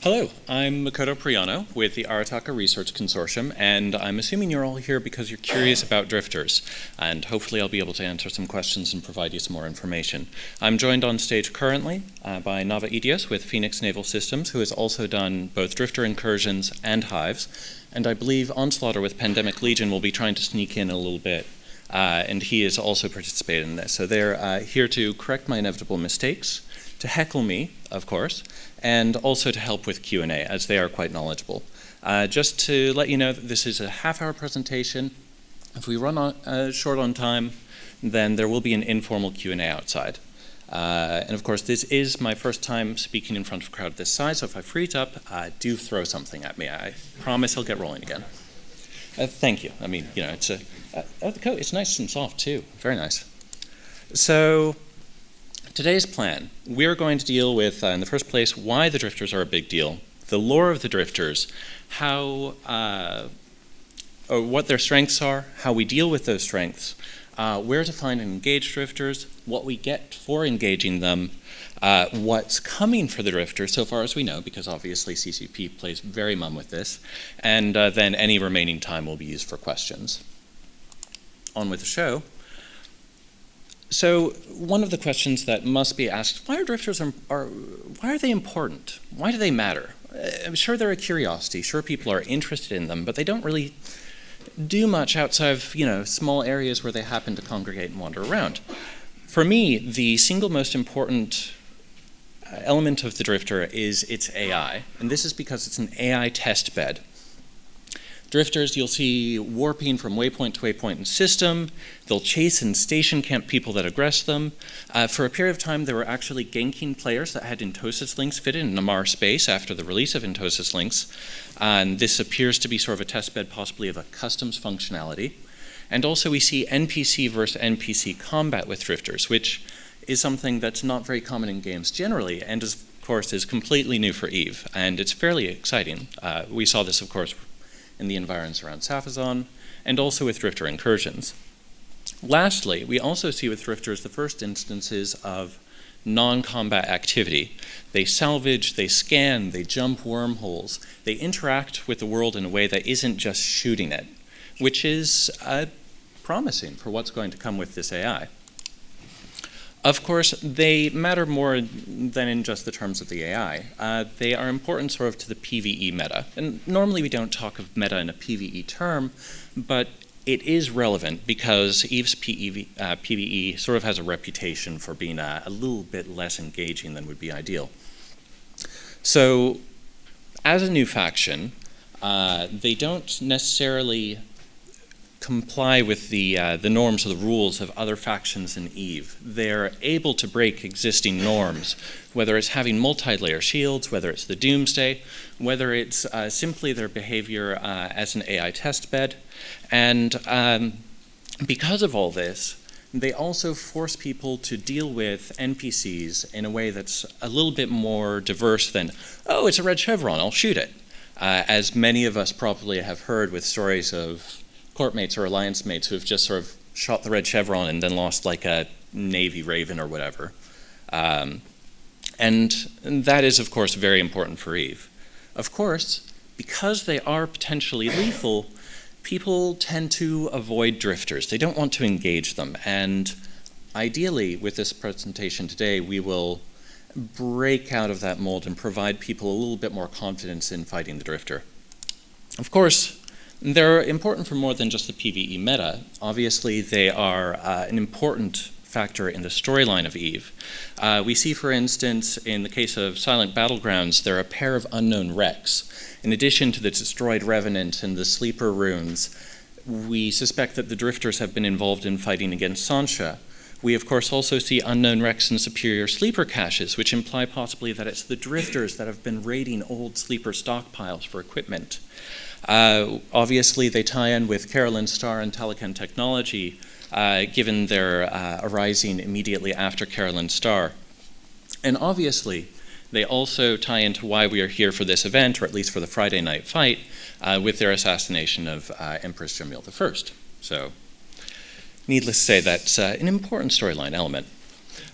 Hello, I'm Makoto Priano with the Arataka Research Consortium, and I'm assuming you're all here because you're curious about drifters, and hopefully I'll be able to answer some questions and provide you some more information. I'm joined on stage currently by Nava Idios with Phoenix Naval Systems, who has also done both drifter incursions and hives, and I believe Onslaughter with Pandemic Legion will be trying to sneak in a little bit, and he has also participated in this. So they're here to correct my inevitable mistakes, to heckle me, of course, and also to help with Q&A, as they are quite knowledgeable. Just to let you know that this is a half-hour presentation. If we run short on time, then there will be an informal Q&A outside. And of course, this is my first time speaking in front of a crowd this size, so if I freeze up, do throw something at me. I promise I'll get rolling again. Thank you. I mean, you know, the coat, it's nice and soft too. Very nice. So, today's plan, we're going to deal with, in the first place, why the drifters are a big deal, the lore of the drifters, how, or what their strengths are, how we deal with those strengths, where to find and engage drifters, what we get for engaging them, what's coming for the drifters so far as we know, because obviously CCP plays very mum with this, and then any remaining time will be used for questions. On with the show. So one of the questions that must be asked, why are drifters why are they important? Why do they matter? I'm sure they're a curiosity, sure people are interested in them, but they don't really do much outside of, you know, small areas where they happen to congregate and wander around. For me, the single most important element of the drifter is its AI, and this is because it's an AI test bed. Drifters, you'll see warping from waypoint to waypoint in system. They'll chase and station camp people that aggress them. For a period of time, there were actually ganking players that had Intosis links fitted in Namar space after the release of Intosis links. And this appears to be sort of a testbed possibly of a customs functionality. And also we see NPC versus NPC combat with drifters, which is something that's not very common in games generally, and of course is completely new for EVE. And it's fairly exciting. We saw this, of course, in the environs around Safazon, and also with drifter incursions. Lastly, we also see with drifters the first instances of non-combat activity. They salvage, they scan, they jump wormholes, they interact with the world in a way that isn't just shooting it, which is promising for what's going to come with this AI. Of course, they matter more than in just the terms of the AI. They are important sort of to the PvE meta. And normally we don't talk of meta in a PvE term, but it is relevant because EVE's PvE sort of has a reputation for being a little bit less engaging than would be ideal. So, as a new faction, they don't necessarily comply with the norms or the rules of other factions in EVE. They're able to break existing norms, whether it's having multi-layer shields, whether it's the Doomsday, whether it's simply their behavior as an AI test bed. And because of all this, they also force people to deal with NPCs in a way that's a little bit more diverse than, oh, it's a red chevron, I'll shoot it. As many of us probably have heard with stories of court mates or alliance mates who have just sort of shot the red chevron and then lost like a Navy Raven or whatever. And that is, of course, very important for EVE. Of course, because they are potentially lethal, people tend to avoid drifters. They don't want to engage them. And ideally, with this presentation today, we will break out of that mold and provide people a little bit more confidence in fighting the drifter. Of course, they're important for more than just the PvE meta. Obviously, they are an important factor in the storyline of EVE. We see, for instance, in the case of Silent Battlegrounds, there are a pair of unknown wrecks. In addition to the destroyed Revenant and the Sleeper runes, we suspect that the drifters have been involved in fighting against Sansha. We, of course, also see unknown wrecks and superior sleeper caches, which imply possibly that it's the drifters that have been raiding old sleeper stockpiles for equipment. Obviously, they tie in with Carolyn Star and Talican technology, given their arising immediately after Carolyn Star. And obviously, they also tie into why we are here for this event, or at least for the Friday night fight, with their assassination of Empress Jamil I. So, needless to say, that's an important storyline element.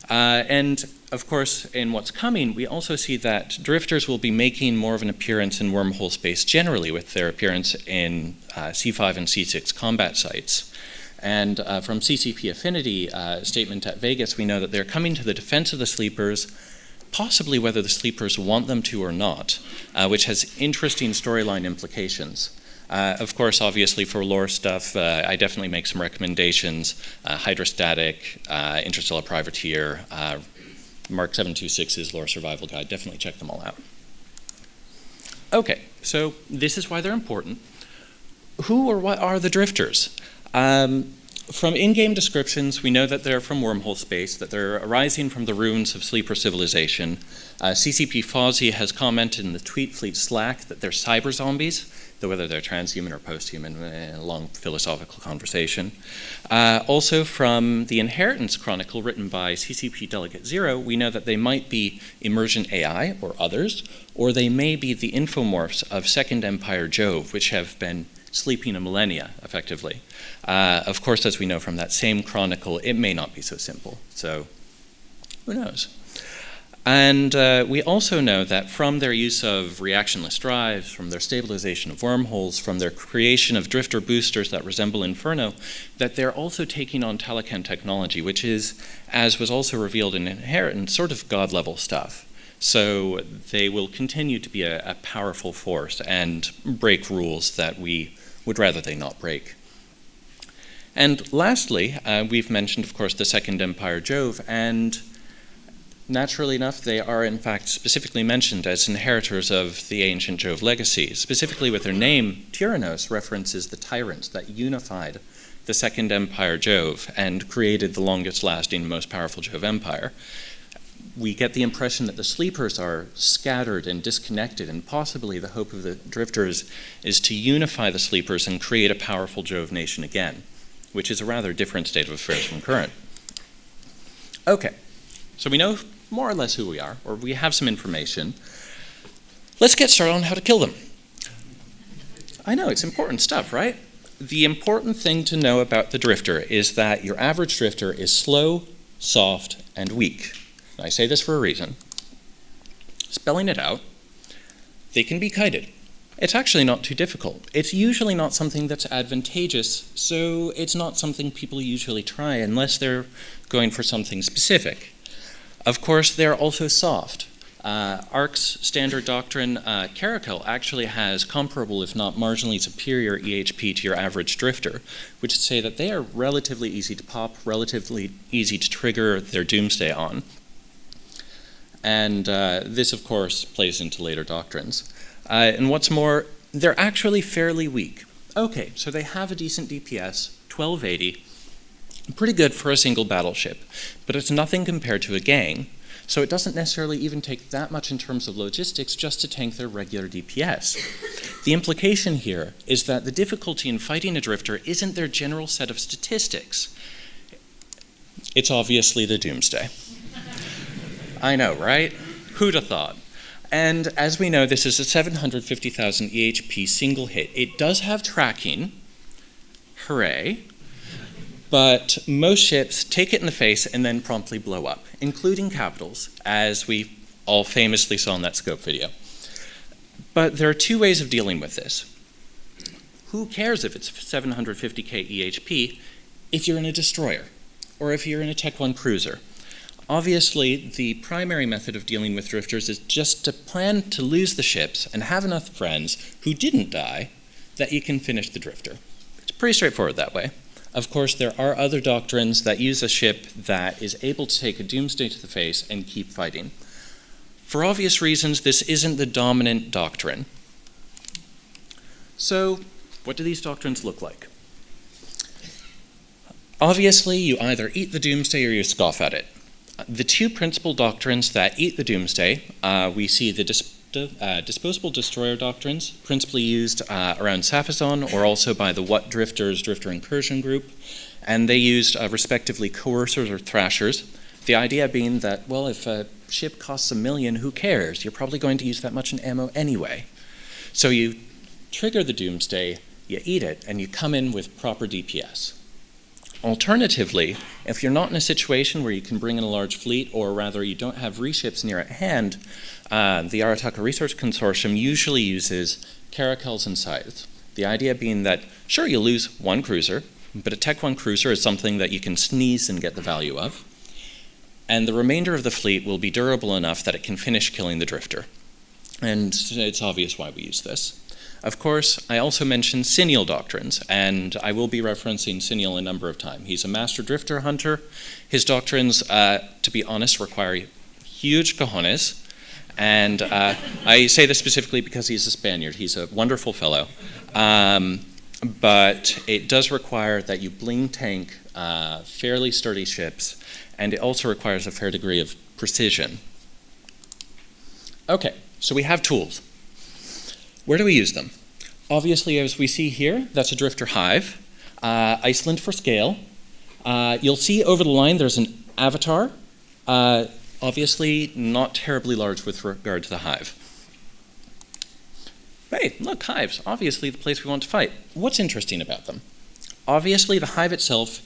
And of course, in what's coming, we also see that drifters will be making more of an appearance in wormhole space generally with their appearance in C5 and C6 combat sites. And from CCP Affinity statement at Vegas, we know that they're coming to the defense of the sleepers, possibly whether the sleepers want them to or not, which has interesting storyline implications. Of course, obviously, for lore stuff, I definitely make some recommendations. Hydrostatic, Interstellar Privateer, Mark 726's Lore Survival Guide. Definitely check them all out. Okay, so this is why they're important. Who or what are the drifters? From in-game descriptions, we know that they're from wormhole space, that they're arising from the ruins of sleeper civilization. CCP Fawzi has commented in the Tweet Fleet Slack that they're cyber zombies, though whether they're transhuman or post-human, a long philosophical conversation. Also from the Inheritance Chronicle written by CCP Delegate Zero, we know that they might be Emergent AI or others, or they may be the infomorphs of Second Empire Jove, which have been sleeping a millennia, effectively. Of course, as we know from that same chronicle, it may not be so simple, so who knows? And we also know that from their use of reactionless drives, from their stabilization of wormholes, from their creation of drifter boosters that resemble Inferno, that they're also taking on Talican technology, which is, as was also revealed in Inheritance, sort of God-level stuff. So they will continue to be a powerful force and break rules that we would rather they not break. And lastly, we've mentioned, of course, the Second Empire Jove, and naturally enough, they are in fact specifically mentioned as inheritors of the ancient Jove legacy. Specifically with their name, Tyrannos references the tyrants that unified the Second Empire Jove and created the longest lasting, most powerful Jove empire. We get the impression that the sleepers are scattered and disconnected, and possibly the hope of the drifters is to unify the sleepers and create a powerful Jove nation again, which is a rather different state of affairs from current. Okay, so we know more or less who we are, or we have some information. Let's get started on how to kill them. I know, it's important stuff, right? The important thing to know about the drifter is that your average drifter is slow, soft, and weak. I say this for a reason. Spelling it out, they can be kited. It's actually not too difficult. It's usually not something that's advantageous, so it's not something people usually try unless they're going for something specific. Of course, they're also soft. ARC's standard doctrine, Caracal, actually has comparable, if not marginally superior, EHP to your average drifter, which is to say that they are relatively easy to pop, relatively easy to trigger their doomsday on. And this, of course, plays into later doctrines. And what's more, they're actually fairly weak. Okay, so they have a decent DPS, 1280, pretty good for a single battleship, but it's nothing compared to a gang, so it doesn't necessarily even take that much in terms of logistics just to tank their regular DPS. The implication here is that the difficulty in fighting a drifter isn't their general set of statistics. It's obviously the doomsday. I know, right? Who'd have thought? And as we know, this is a 750,000 EHP single hit. It does have tracking, hooray, but most ships take it in the face and then promptly blow up, including capitals, as we all famously saw in that scope video. But there are two ways of dealing with this. Who cares if it's 750k EHP if you're in a destroyer, or if you're in a Tech 1 cruiser? Obviously, the primary method of dealing with drifters is just to plan to lose the ships and have enough friends who didn't die that you can finish the drifter. It's pretty straightforward that way. Of course, there are other doctrines that use a ship that is able to take a doomsday to the face and keep fighting. For obvious reasons, this isn't the dominant doctrine. So, what do these doctrines look like? Obviously, you either eat the doomsday or you scoff at it. The two principal doctrines that eat the doomsday, we see the disposable destroyer doctrines, principally used around Safazon or also by the What Drifters Drifter Incursion group, and they used respectively coercers or thrashers. The idea being that, well, if a ship costs $1 million, who cares? You're probably going to use that much in ammo anyway. So you trigger the doomsday, you eat it, and you come in with proper DPS. Alternatively, if you're not in a situation where you can bring in a large fleet, or rather you don't have reships near at hand, the Arataka Research Consortium usually uses caracals and scythes. The idea being that, sure, you'll lose one cruiser, but a Tech 1 cruiser is something that you can sneeze and get the value of, and the remainder of the fleet will be durable enough that it can finish killing the drifter. And it's obvious why we use this. Of course, I also mentioned Cineal doctrines, and I will be referencing Cineal a number of times. He's a master drifter hunter. His doctrines, to be honest, require huge cojones, and I say this specifically because he's a Spaniard. He's a wonderful fellow, but it does require that you bling tank fairly sturdy ships, and it also requires a fair degree of precision. Okay, so we have tools. Where do we use them? Obviously, as we see here, that's a drifter hive. Iceland for scale. You'll see over the line there's an avatar. Obviously, not terribly large with regard to the hive. Hey, look, hives. Obviously, the place we want to fight. What's interesting about them? Obviously, the hive itself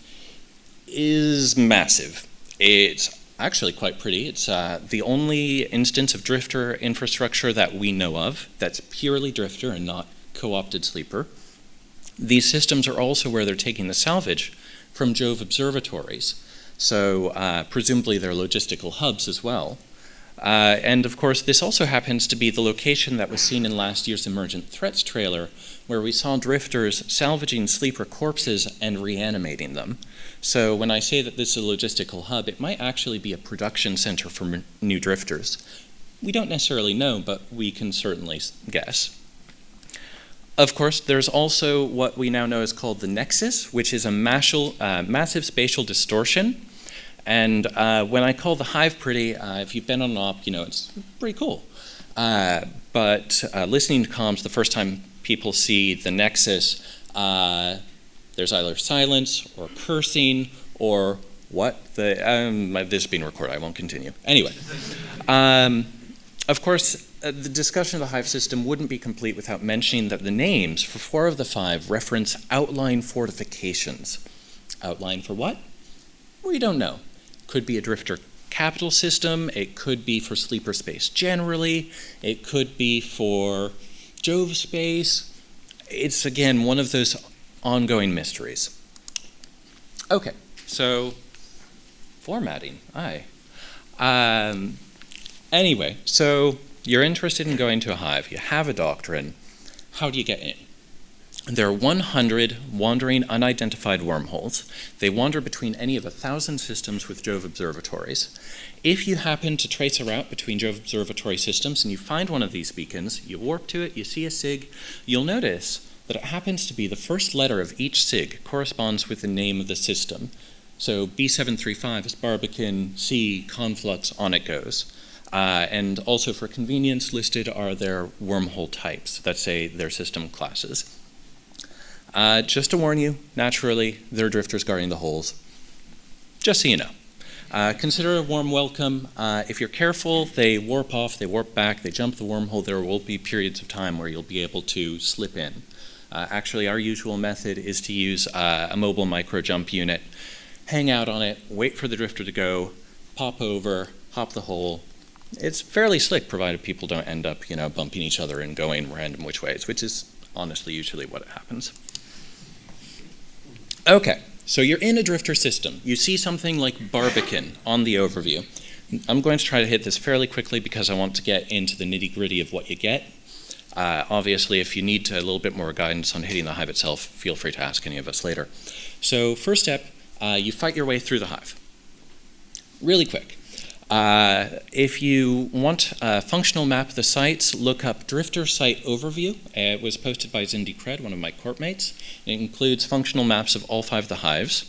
is massive. It's actually quite pretty. It's the only instance of drifter infrastructure that we know of that's purely drifter and not co-opted sleeper. These systems are also where they're taking the salvage from Jove observatories, so presumably they're logistical hubs as well. And of course, this also happens to be the location that was seen in last year's Emergent Threats trailer, where we saw drifters salvaging sleeper corpses and reanimating them. So when I say that this is a logistical hub, it might actually be a production center for new drifters. We don't necessarily know, but we can certainly guess. Of course, there's also what we now know is called the Nexus, which is a massive spatial distortion. And when I call the hive pretty, if you've been on an op, you know it's pretty cool. But listening to comms, the first time people see the Nexus, there's either silence or cursing or what? This is being recorded, I won't continue. Anyway, of course, the discussion of the hive system wouldn't be complete without mentioning that the names for 4 of the 5 reference outline fortifications. Outline for what? We don't know. Could be a drifter capital system, it could be for sleeper space generally, it could be for Jove space. It's, again, one of those ongoing mysteries. Okay, so formatting, anyway, so you're interested in going to a hive, you have a doctrine, how do you get in? There are 100 wandering unidentified wormholes. They wander between any of 1,000 systems with Jove observatories. If you happen to trace a route between Jove observatory systems and you find one of these beacons, you warp to it, you see a SIG, you'll notice that it happens to be the first letter of each SIG corresponds with the name of the system. So B735 is Barbican, C, Conflux, on it goes. And also for convenience, listed are their wormhole types, that say their system classes. Just to warn you, naturally, there are drifters guarding the holes. Just so you know. Consider a warm welcome. If you're careful, they warp off, they warp back, they jump the wormhole. There will be periods of time where you'll be able to slip in. Actually, our usual method is to use a mobile micro jump unit, hang out on it, wait for the drifter to go, pop over, hop the hole. It's fairly slick, provided people don't end up, bumping each other and going random which ways, which is honestly usually what happens. Okay, so you're in a drifter system. You see something like Barbican on the overview. I'm going to try to hit this fairly quickly because I want to get into the nitty-gritty of what you get. Obviously, if you need a little bit more guidance on hitting the hive itself, feel free to ask any of us later. So first step, you fight your way through the hive. Really quick. If you want a functional map of the sites, look up Drifter Site Overview. It was posted by Zindi Cred, one of my corpmates. It includes functional maps of all 5 of the hives.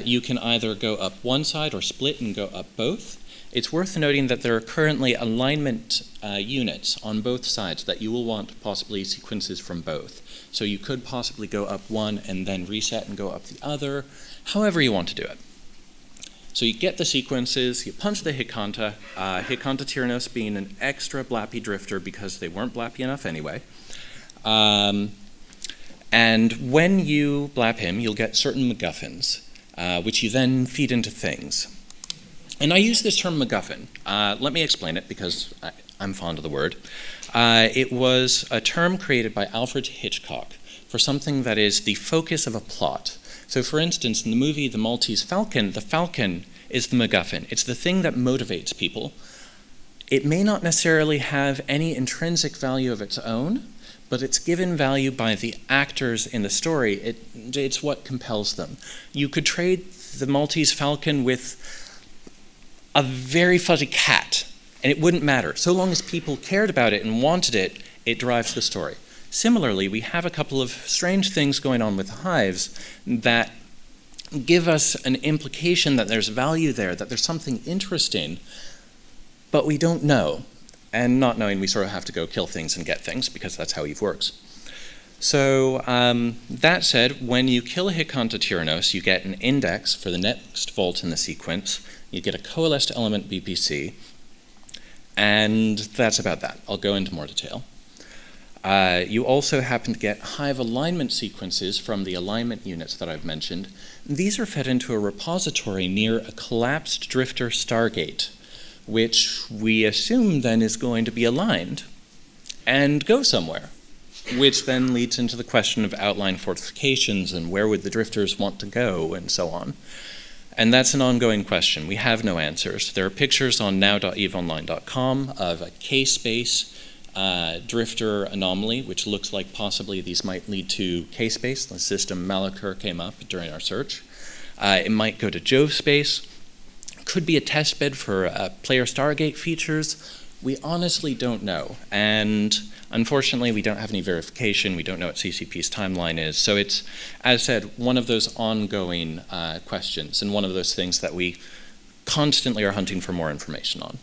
You can either go up one side or split and go up both. It's worth noting that there are currently alignment units on both sides that you will want possibly sequences from both. So you could possibly go up one and then reset and go up the other, however you want to do it. So you get the sequences, you punch the Hikanta, Hikanta Tyrannos being an extra blappy drifter because they weren't blappy enough anyway. And when you blap him, you'll get certain MacGuffins. which you then feed into things. And I use this term MacGuffin. Let me explain it because I'm fond of the word. It was a term created by Alfred Hitchcock for something that is the focus of a plot. So for instance, in the movie The Maltese Falcon, the falcon is the MacGuffin. It's the thing that motivates people. It may not necessarily have any intrinsic value of its own, but it's given value by the actors in the story. It's what compels them. You could trade the Maltese Falcon with a very fuzzy cat, and it wouldn't matter. So long as people cared about it and wanted it, it drives the story. Similarly, we have a couple of strange things going on with hives that give us an implication that there's value there, that there's something interesting, but we don't know. And not knowing, we sort of have to go kill things and get things, because that's how Eve works. So that said, when you kill a Hicontotyrannos, you get an index for the next vault in the sequence. You get a coalesced element BPC, and that's about that. I'll go into more detail. You also happen to get hive alignment sequences from the alignment units that I've mentioned. These are fed into a repository near a collapsed drifter stargate, which we assume then is going to be aligned and go somewhere, which then leads into the question of outline fortifications and where would the drifters want to go and so on. And that's an ongoing question. We have no answers. There are pictures on now.eveonline.com of a K-space drifter anomaly, which looks like possibly these might lead to K-space. The system Malachur came up during our search. It might go to Jove space. Could be a test bed for player Stargate features. We honestly don't know. And unfortunately, we don't have any verification. We don't know what CCP's timeline is. So it's, as said, one of those ongoing questions and one of those things that we constantly are hunting for more information on.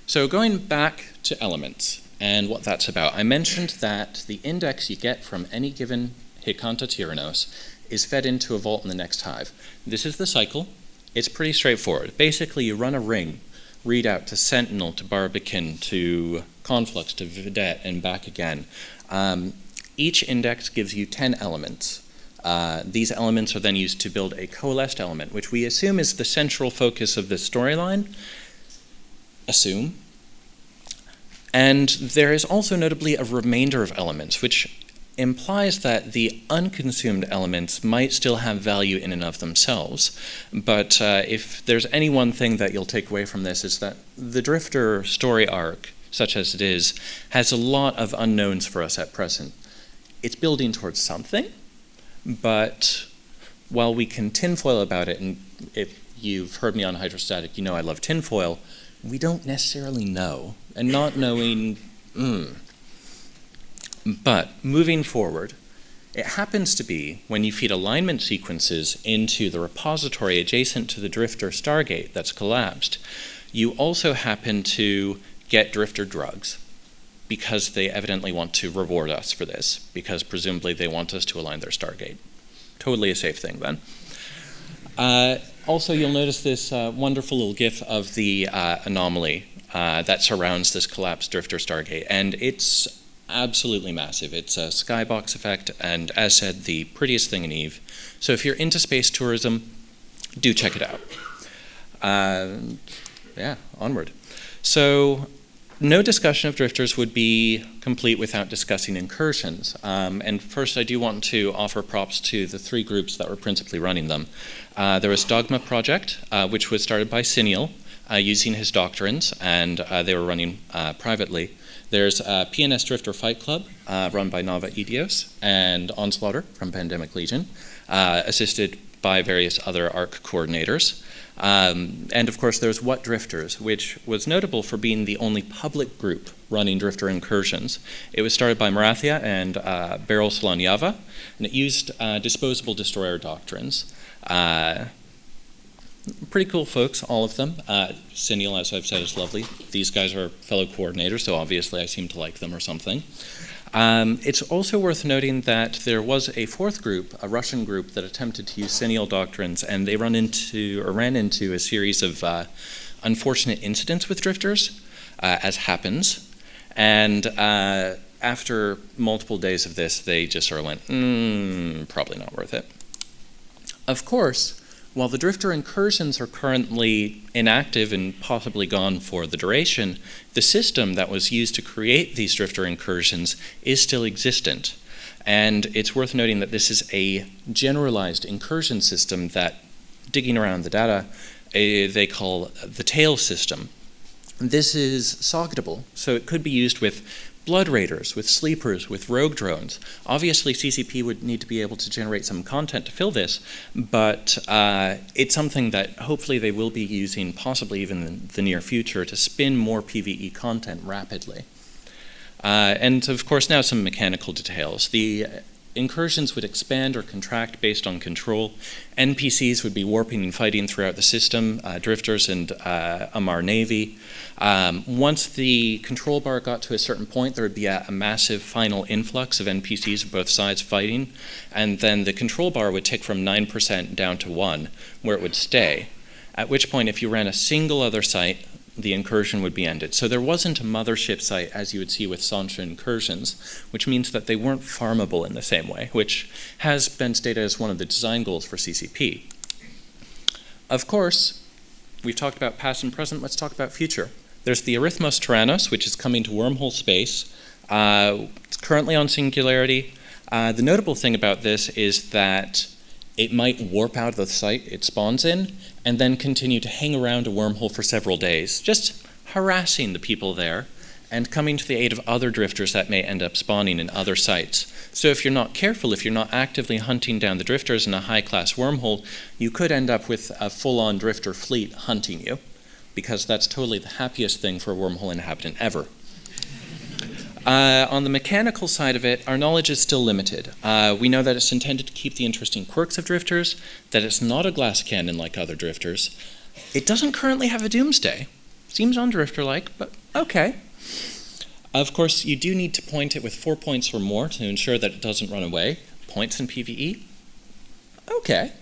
So going back to elements and what that's about, I mentioned that the index you get from any given Hicontotyrannos is fed into a vault in the next hive. This is the cycle. It's pretty straightforward. Basically, you run a ring, readout to Sentinel, to Barbican, to Conflux, to Vedette, and back again. Each index gives you 10 elements. These elements are then used to build a coalesced element, which we assume is the central focus of the storyline. Assume. And there is also notably a remainder of elements, which implies that the unconsumed elements might still have value in and of themselves. But if there's any one thing that you'll take away from this, is that the Drifter story arc, such as it is, has a lot of unknowns for us at present. It's building towards something, but while we can tinfoil about it, and if you've heard me on Hydrostatic, you know I love tinfoil, we don't necessarily know. And not knowing, But moving forward, it happens to be when you feed alignment sequences into the repository adjacent to the Drifter Stargate that's collapsed, you also happen to get Drifter drugs, because they evidently want to reward us for this, because presumably they want us to align their Stargate. Totally a safe thing then. Also, you'll notice this wonderful little GIF of the anomaly that surrounds this collapsed Drifter Stargate, and it's absolutely massive. It's a skybox effect, and as said, the prettiest thing in Eve. So if you're into space tourism, do check it out. Yeah, onward. So no discussion of drifters would be complete without discussing incursions. And first, I do want to offer props to the three groups that were principally running them. There was Dogma Project, which was started by Cineal, using his doctrines, and they were running privately. There's PNS Drifter Fight Club, run by Nava Idios, and Onslaughter from Pandemic Legion, assisted by various other ARC coordinators. And of course there's What Drifters, which was notable for being the only public group running Drifter Incursions. It was started by Marathia and Beryl Solanyava, and it used disposable destroyer doctrines. Pretty cool folks, all of them. Cineal, as I've said, is lovely. These guys are fellow coordinators, so obviously I seem to like them or something. It's also worth noting that there was a fourth group, a Russian group, that attempted to use Cineal doctrines, and they ran into a series of unfortunate incidents with drifters, as happens. And after multiple days of this, they just sort of went, probably not worth it. Of course, while the drifter incursions are currently inactive and possibly gone for the duration, the system that was used to create these drifter incursions is still existent. And it's worth noting that this is a generalized incursion system that, digging around the data, they call the tail system. This is socketable, so it could be used with blood raiders, with sleepers, with rogue drones. Obviously, CCP would need to be able to generate some content to fill this, but it's something that hopefully they will be using, possibly even in the near future, to spin more PvE content rapidly. And of course, now some mechanical details. The incursions would expand or contract based on control. NPCs would be warping and fighting throughout the system, drifters and Amar Navy. Once the control bar got to a certain point, there would be a massive final influx of NPCs of both sides fighting, and then the control bar would tick from 9% down to 1, where it would stay, at which point if you ran a single other site, the incursion would be ended. So there wasn't a mothership site as you would see with Sancha incursions, which means that they weren't farmable in the same way, which has been stated as one of the design goals for CCP. Of course, we've talked about past and present, let's talk about future. There's the Arithmos Tyrannos, which is coming to wormhole space. It's currently on Singularity. The notable thing about this is that it might warp out of the site it spawns in and then continue to hang around a wormhole for several days, just harassing the people there and coming to the aid of other drifters that may end up spawning in other sites. So if you're not careful, if you're not actively hunting down the drifters in a high-class wormhole, you could end up with a full-on drifter fleet hunting you, because that's totally the happiest thing for a wormhole inhabitant ever. On the mechanical side of it, our knowledge is still limited. We know that it's intended to keep the interesting quirks of drifters, that it's not a glass cannon like other drifters. It doesn't currently have a doomsday. Seems undrifter-like, but okay. Of course, you do need to point it with 4 points or more to ensure that it doesn't run away. Points in PvE? Okay.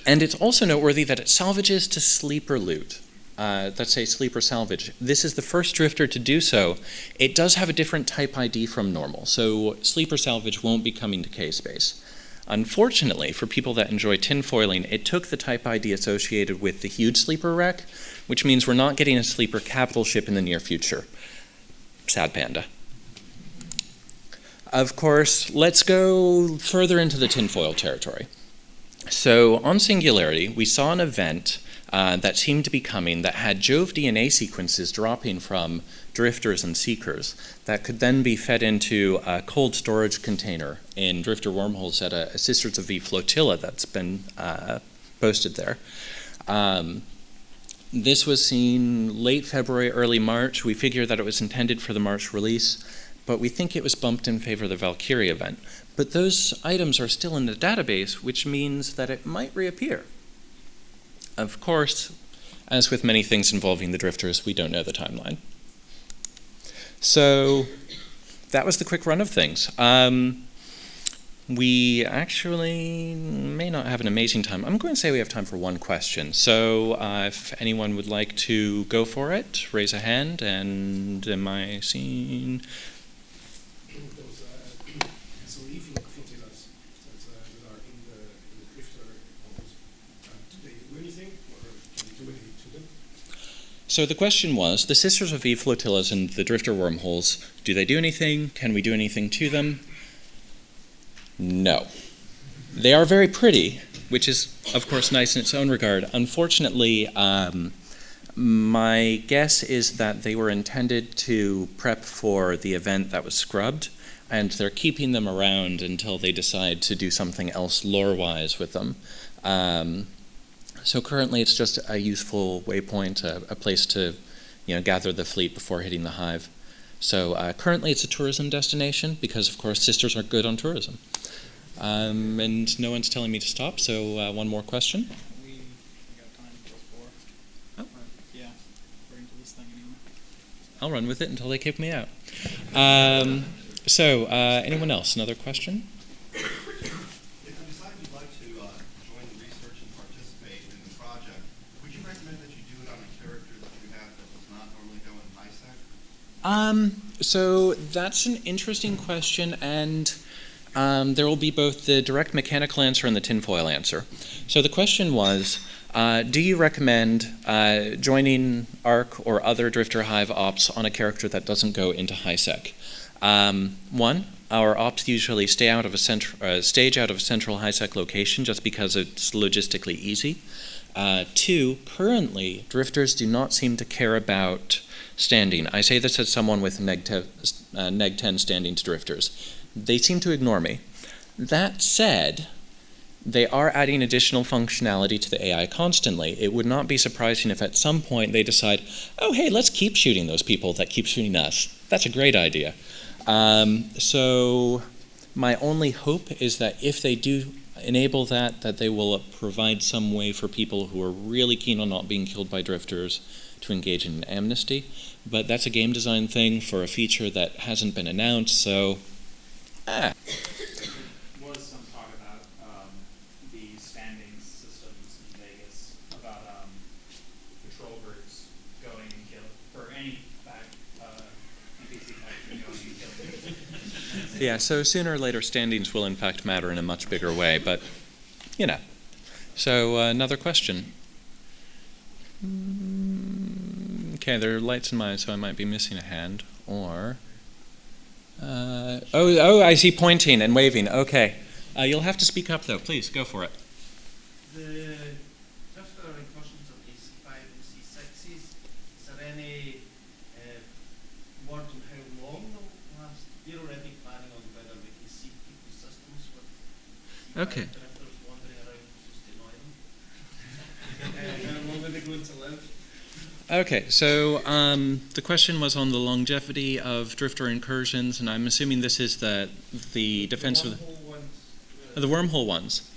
And it's also noteworthy that it salvages to sleeper loot. Let's say sleeper salvage. This is the first drifter to do so. It does have a different type ID from normal, so sleeper salvage won't be coming to K-Space. Unfortunately, for people that enjoy tinfoiling, it took the type ID associated with the huge sleeper wreck, which means we're not getting a sleeper capital ship in the near future. Sad panda. Of course, let's go further into the tinfoil territory. So on Singularity, we saw an event that seemed to be coming that had Jove DNA sequences dropping from drifters and seekers that could then be fed into a cold storage container in drifter wormholes at a Sisters of V flotilla that's been posted there. This was seen late February, early March. We figured that it was intended for the March release, but we think it was bumped in favor of the Valkyrie event. But those items are still in the database, which means that it might reappear. Of course, as with many things involving the drifters, we don't know the timeline. So that was the quick run of things. We actually may not have an amazing time. I'm going to say we have time for one question. So if anyone would like to go for it, raise a hand. And am I seeing? So leaving flotillas that are in the drifter models, do they do anything, or can you do anything to them? So the question was, the Sisters of V flotillas and the drifter wormholes, do they do anything? Can we do anything to them? No. They are very pretty, which is, of course, nice in its own regard. Unfortunately, my guess is that they were intended to prep for the event that was scrubbed, and they're keeping them around until they decide to do something else lore-wise with them. So currently it's just a useful waypoint, a place to gather the fleet before hitting the Hive. So currently it's a tourism destination because, of course, Sisters are good on tourism. And no one's telling me to stop, so one more question. We got time for 4. Oh. Yeah, according to this thing anyway. I'll run with it until they kick me out. Anyone else? Another question? If you decide you'd like to join the research and participate in the project, would you recommend that you do it on a character that you have that does not normally go in HiSec? So that's an interesting question, and There will be both the direct mechanical answer and the tinfoil answer. So the question was, do you recommend joining ARC or other Drifter Hive ops on a character that doesn't go into HiSec? One, our ops usually stage out of a central HiSec location just because it's logistically easy. Two, currently, drifters do not seem to care about standing. I say this as someone with neg 10 standing to drifters. They seem to ignore me. That said, they are adding additional functionality to the AI constantly. It would not be surprising if at some point they decide, oh, hey, let's keep shooting those people that keep shooting us. That's a great idea. So my only hope is that if they do enable that they will provide some way for people who are really keen on not being killed by drifters to engage in an amnesty. But that's a game design thing for a feature that hasn't been announced, so There was some talk about the standing systems in Vegas, about patrol groups going and kill for any NPC faction going and killing. yeah, so sooner or later standings will in fact matter in a much bigger way, but you know. So another question. Okay, there are lights in my eyes, so I might be missing a hand, or oh, I see pointing and waving. Okay. You'll have to speak up, though. Please, go for it. The Drifter Incursions on AC5 and C6s, is there any word on how long they'll last? You're already planning on whether we can see people's systems with Okay. drifters wandering around just to annoy them. How long are they going to live? Okay, so the question was on the longevity of drifter incursions, and I'm assuming this is the defense of the wormhole ones.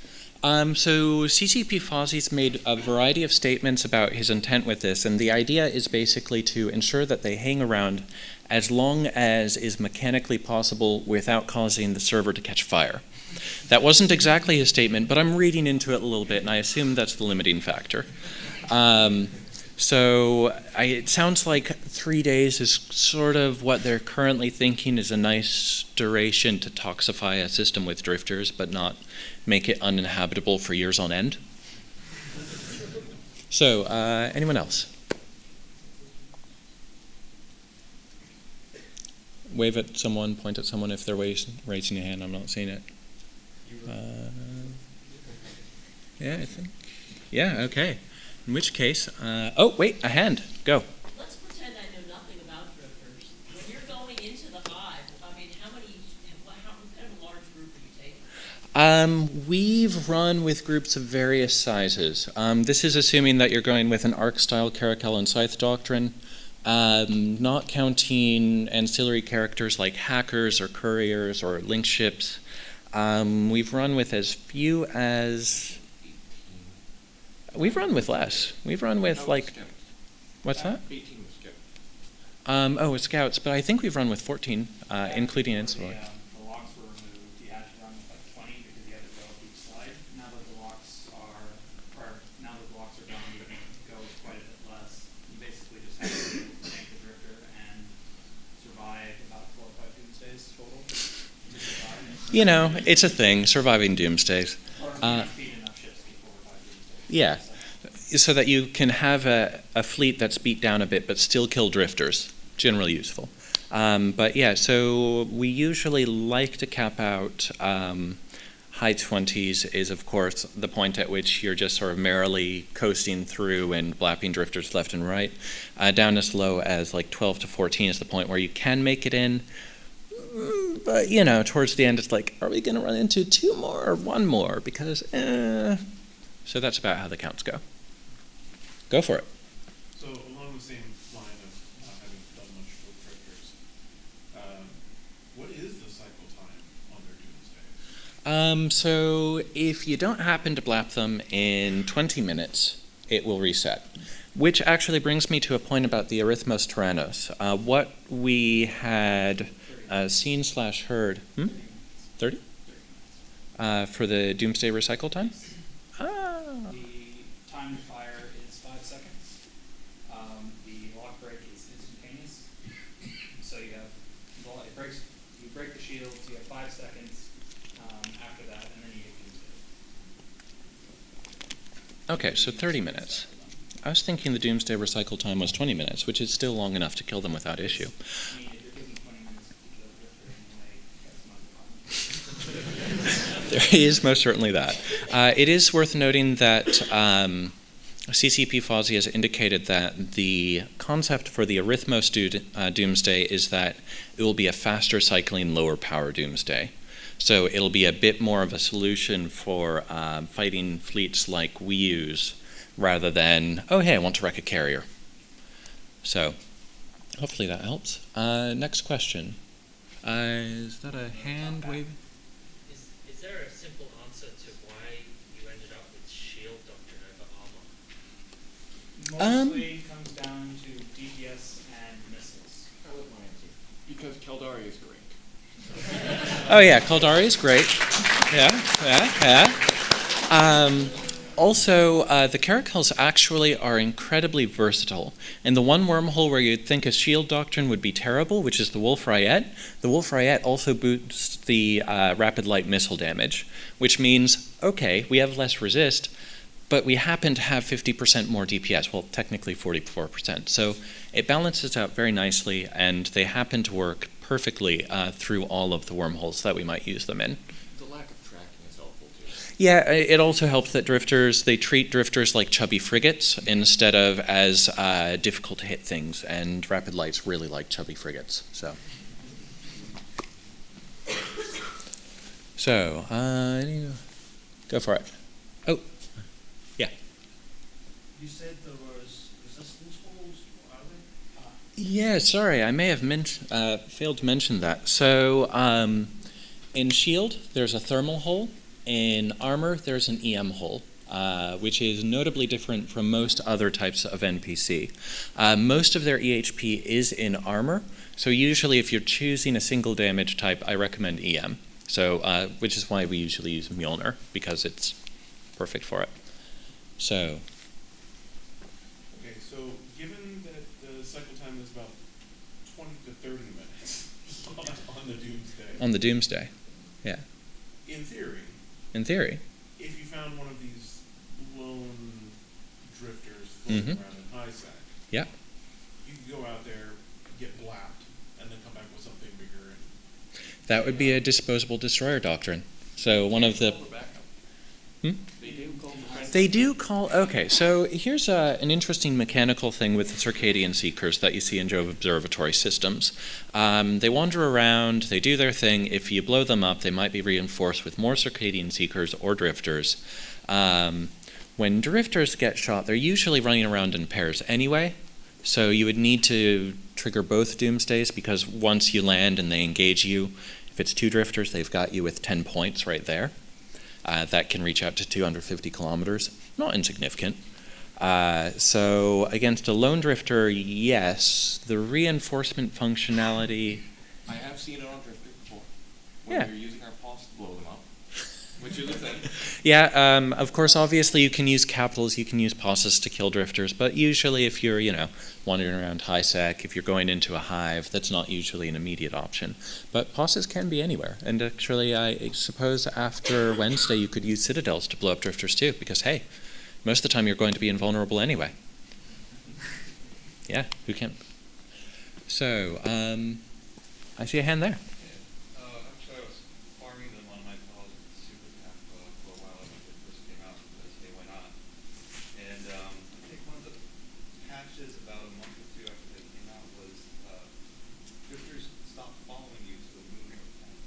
So CCP Fozzie's made a variety of statements about his intent with this, and the idea is basically to ensure that they hang around as long as is mechanically possible without causing the server to catch fire. That wasn't exactly his statement, but I'm reading into it a little bit, and I assume that's the limiting factor. So it sounds like 3 days is sort of what they're currently thinking is a nice duration to toxify a system with drifters, but not make it uninhabitable for years on end. So, anyone else? Wave at someone, point at someone if they're raising a hand. I'm not seeing it. Yeah, I think. Yeah, okay. In which case, oh, wait, a hand. Go. Let's pretend I know nothing about drifters. When you're going into the hive, I mean, how kind of a large group are you taking? We've run with groups of various sizes. This is assuming that you're going with an ARC-style Caracal and Scythe doctrine, not counting ancillary characters like hackers or couriers or link ships. We've run with as few as... We've run with less. We've run with like... What's that? 18 was scouts. Oh, it's scouts, but I think we've run with 14, including ancillary. The locks were removed. You had to run with like 20 because you had to go up each slide. Now that the locks are gone, you're going to go quite a bit less. You basically just have to tank the drifter and survive about 4 or 5 doomsdays total. You know, it's a thing, surviving doomsdays. Or feed enough ships before 5 doomsdays. Yeah, so that you can have a fleet that's beat down a bit but still kill drifters. Generally useful. But yeah, so we usually like to cap out high 20s is, of course, the point at which you're just sort of merrily coasting through and blapping drifters left and right. Down as low as like 12 to 14 is the point where you can make it in. But, you know, towards the end, it's like, are we going to run into 2 more or 1 more? Because, So that's about how the counts go. Go for it. So along the same line of not having done much with drifters, what is the cycle time on their doomsdays? So if you don't happen to blap them in 20 minutes, it will reset. Which actually brings me to a point about the Arithmos Tyrannos. What we had seen/heard, 30? For the doomsday recycle time? The time to fire is 5 seconds. The lock break is instantaneous. So you have, you break the shields, you have 5 seconds, after that, and then you get doomsday. Okay, so 30 minutes. I was thinking the doomsday recycle time was 20 minutes, which is still long enough to kill them without issue. I mean, if you're given 20 minutes to kill a drifter anyway, that's not a problem. There is most certainly that. It is worth noting that CCP Fawzi has indicated that the concept for the Arithmos doomsday is that it will be a faster cycling, lower power doomsday. So it'll be a bit more of a solution for fighting fleets like we use, rather than, oh, hey, I want to wreck a carrier. So hopefully that helps. Next question. Is that a hand wave? Is there a simple answer to why you ended up with shield doctrine over armor? Mostly comes down to DPS and missiles. I like my answer. Because Caldari is great. Oh yeah, Caldari is great. Yeah. Also, the Caracals actually are incredibly versatile. And the one wormhole where you'd think a shield doctrine would be terrible, which is the Wolf Rayet, the Wolf Rayet also boosts the rapid light missile damage, which means, okay, we have less resist, but we happen to have 50% more DPS, well, technically 44%. So it balances out very nicely, and they happen to work perfectly through all of the wormholes that we might use them in. The lack of tracking is helpful too. Yeah, it also helps that they treat drifters like chubby frigates instead of as difficult to hit things, and rapid lights really like chubby frigates. So, go for it. Oh, yeah. You said there was resistance holes. What are they? Yeah, sorry, I may have failed to mention that. So, in shield, there's a thermal hole. In armor, there's an EM hole, which is notably different from most other types of NPC. Most of their EHP is in armor, so usually if you're choosing a single damage type, I recommend EM. So, which is why we usually use Mjolnir, because it's perfect for it. So. Okay, so given that the cycle time is about 20 to 30 minutes on the Doomsday. On the Doomsday, yeah. In theory, if you found one of these lone drifters floating around in HiSec, yeah. you could go out there, get blapped, and then come back with something bigger. And That would be a disposable destroyer doctrine. So one of the. They do call. Okay, so here's an interesting mechanical thing with the circadian seekers that you see in Jove observatory systems. They wander around, they do their thing. If you blow them up, they might be reinforced with more circadian seekers or drifters. When drifters get shot, they're usually running around in pairs anyway. So you would need to trigger both doomsdays, because once you land and they engage you, if it's two drifters, they've got you with 10 points right there. That can reach out to 250 kilometers. Not insignificant. So against a lone drifter, yes. The reinforcement functionality. I have seen it on Drifter before. When you're using our pulse to blow them up. Which is a thing. Yeah, of course, obviously you can use capitals, you can use posses to kill drifters, but usually if you're, wandering around HiSec, if you're going into a hive, that's not usually an immediate option. But posses can be anywhere, and actually I suppose after Wednesday you could use citadels to blow up drifters too, because hey, most of the time you're going to be invulnerable anyway. Yeah, who can? So, I see a hand there. Actually, I was farming them on my pals with Super Cap for a while when they first came out, because they went on. And I think one of the patches about a month or two after they came out was drifters stopped following you to a moving point.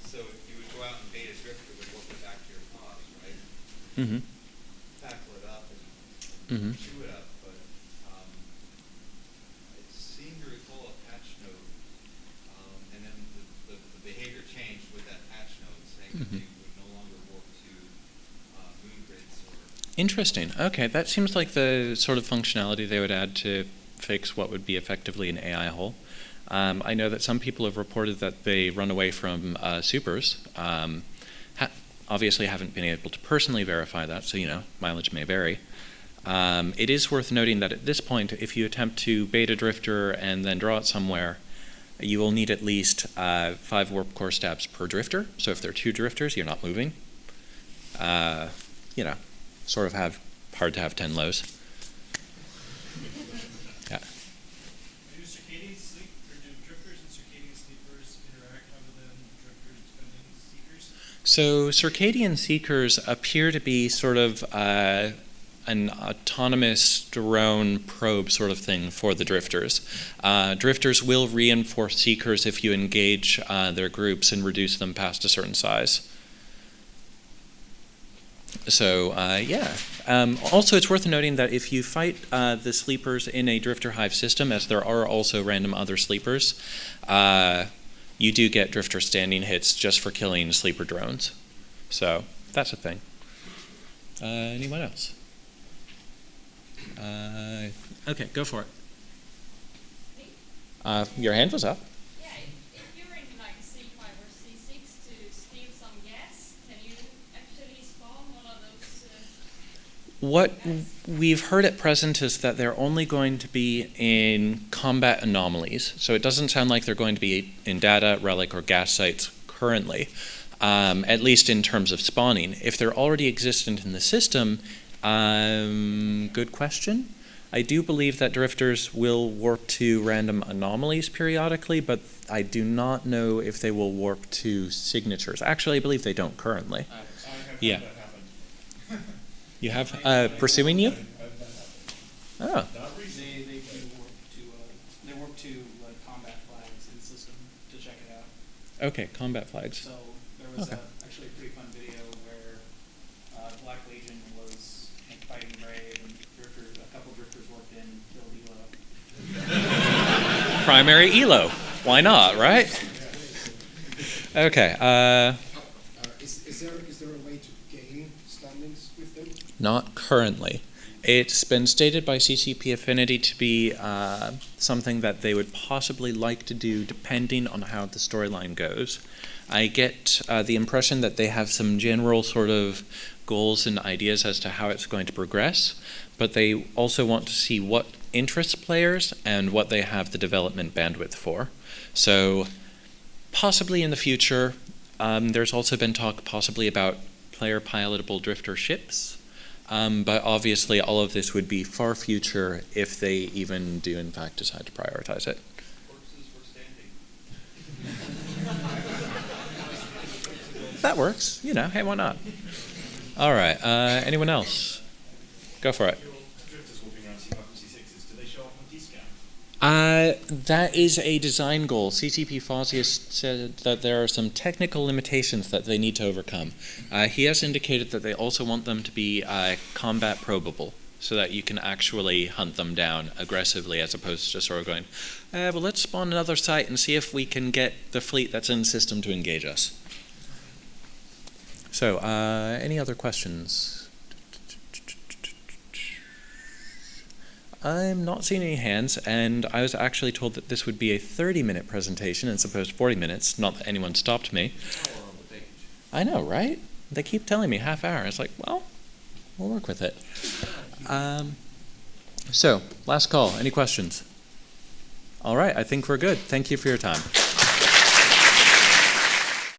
So if you would go out and bait a drifter, it would work it back to your paws, right? Mm-hmm. Tackle it up Mm-hmm. and chew it up, but I seem to recall a patch note, and then the behavior changed with that patch note, saying that they would no longer work to moon grids or. Interesting. Okay, that seems like the sort of functionality they would add to fix what would be effectively an AI hole. I know that some people have reported that they run away from supers. Obviously haven't been able to personally verify that, so mileage may vary. It is worth noting that at this point, if you attempt to bait a drifter and then draw it somewhere, You will need at least 5 warp core stabs per drifter. So if there are 2 drifters, you're not moving. You know, sort of hard to have 10 lows. Yeah. Do circadian sleep, or do drifters and circadian sleepers interact other than drifters dependent seekers? So circadian seekers appear to be sort of an autonomous drone probe sort of thing for the drifters. Drifters will reinforce seekers if you engage their groups and reduce them past a certain size. So yeah. Also, it's worth noting that if you fight the sleepers in a drifter hive system, as there are also random other sleepers, you do get drifter standing hits just for killing sleeper drones. So that's a thing. Anyone else? Okay, go for it. Your hand was up. Yeah, if you're in like C5 or C6 to steal some gas, can you actually spawn one of those? What gas? we've heard at present is that they're only going to be in combat anomalies. So it doesn't sound like they're going to be in data, relic, or gas sites currently, at least in terms of spawning. If they're already existent in the system, good question. I do believe that drifters will warp to random anomalies periodically, but I do not know if they will warp to signatures. Actually, I believe they don't currently. I have Yeah. had that happen. You have pursuing you? I've had that happen. Oh. Not recently. They do warp to combat flags in the system to check it out. Okay, combat flags. So there was Okay. actually a pretty fun video where Black Legion was fighting Brave, and a couple drifters walked in, killed Elo. Primary elo. Why not, right? Okay. Is there a way to gain standings with them? Not currently. It's been stated by CCP Affinity to be something that they would possibly like to do depending on how the storyline goes. I get the impression that they have some general sort of goals and ideas as to how it's going to progress, but they also want to see what interests players and what they have the development bandwidth for. So possibly in the future, there's also been talk possibly about player pilotable drifter ships, but obviously all of this would be far future if they even do in fact decide to prioritize it. Corpses were standing. That works, you know, hey, why not? All right, anyone else? Go for it. Your drifters walking around C5 and C6s, do they show up on T-scan? That is a design goal. CCP Fauzius said that there are some technical limitations that they need to overcome. He has indicated that they also want them to be combat probable, so that you can actually hunt them down aggressively as opposed to just sort of going, well, let's spawn another site and see if we can get the fleet that's in the system to engage us. So, any other questions? I'm not seeing any hands, and I was actually told that this would be a 30-minute presentation as opposed to 40 minutes. Not that anyone stopped me. I know, right? They keep telling me half hour. It's like, well, we'll work with it. So, last call. Any questions? All right, I think we're good. Thank you for your time.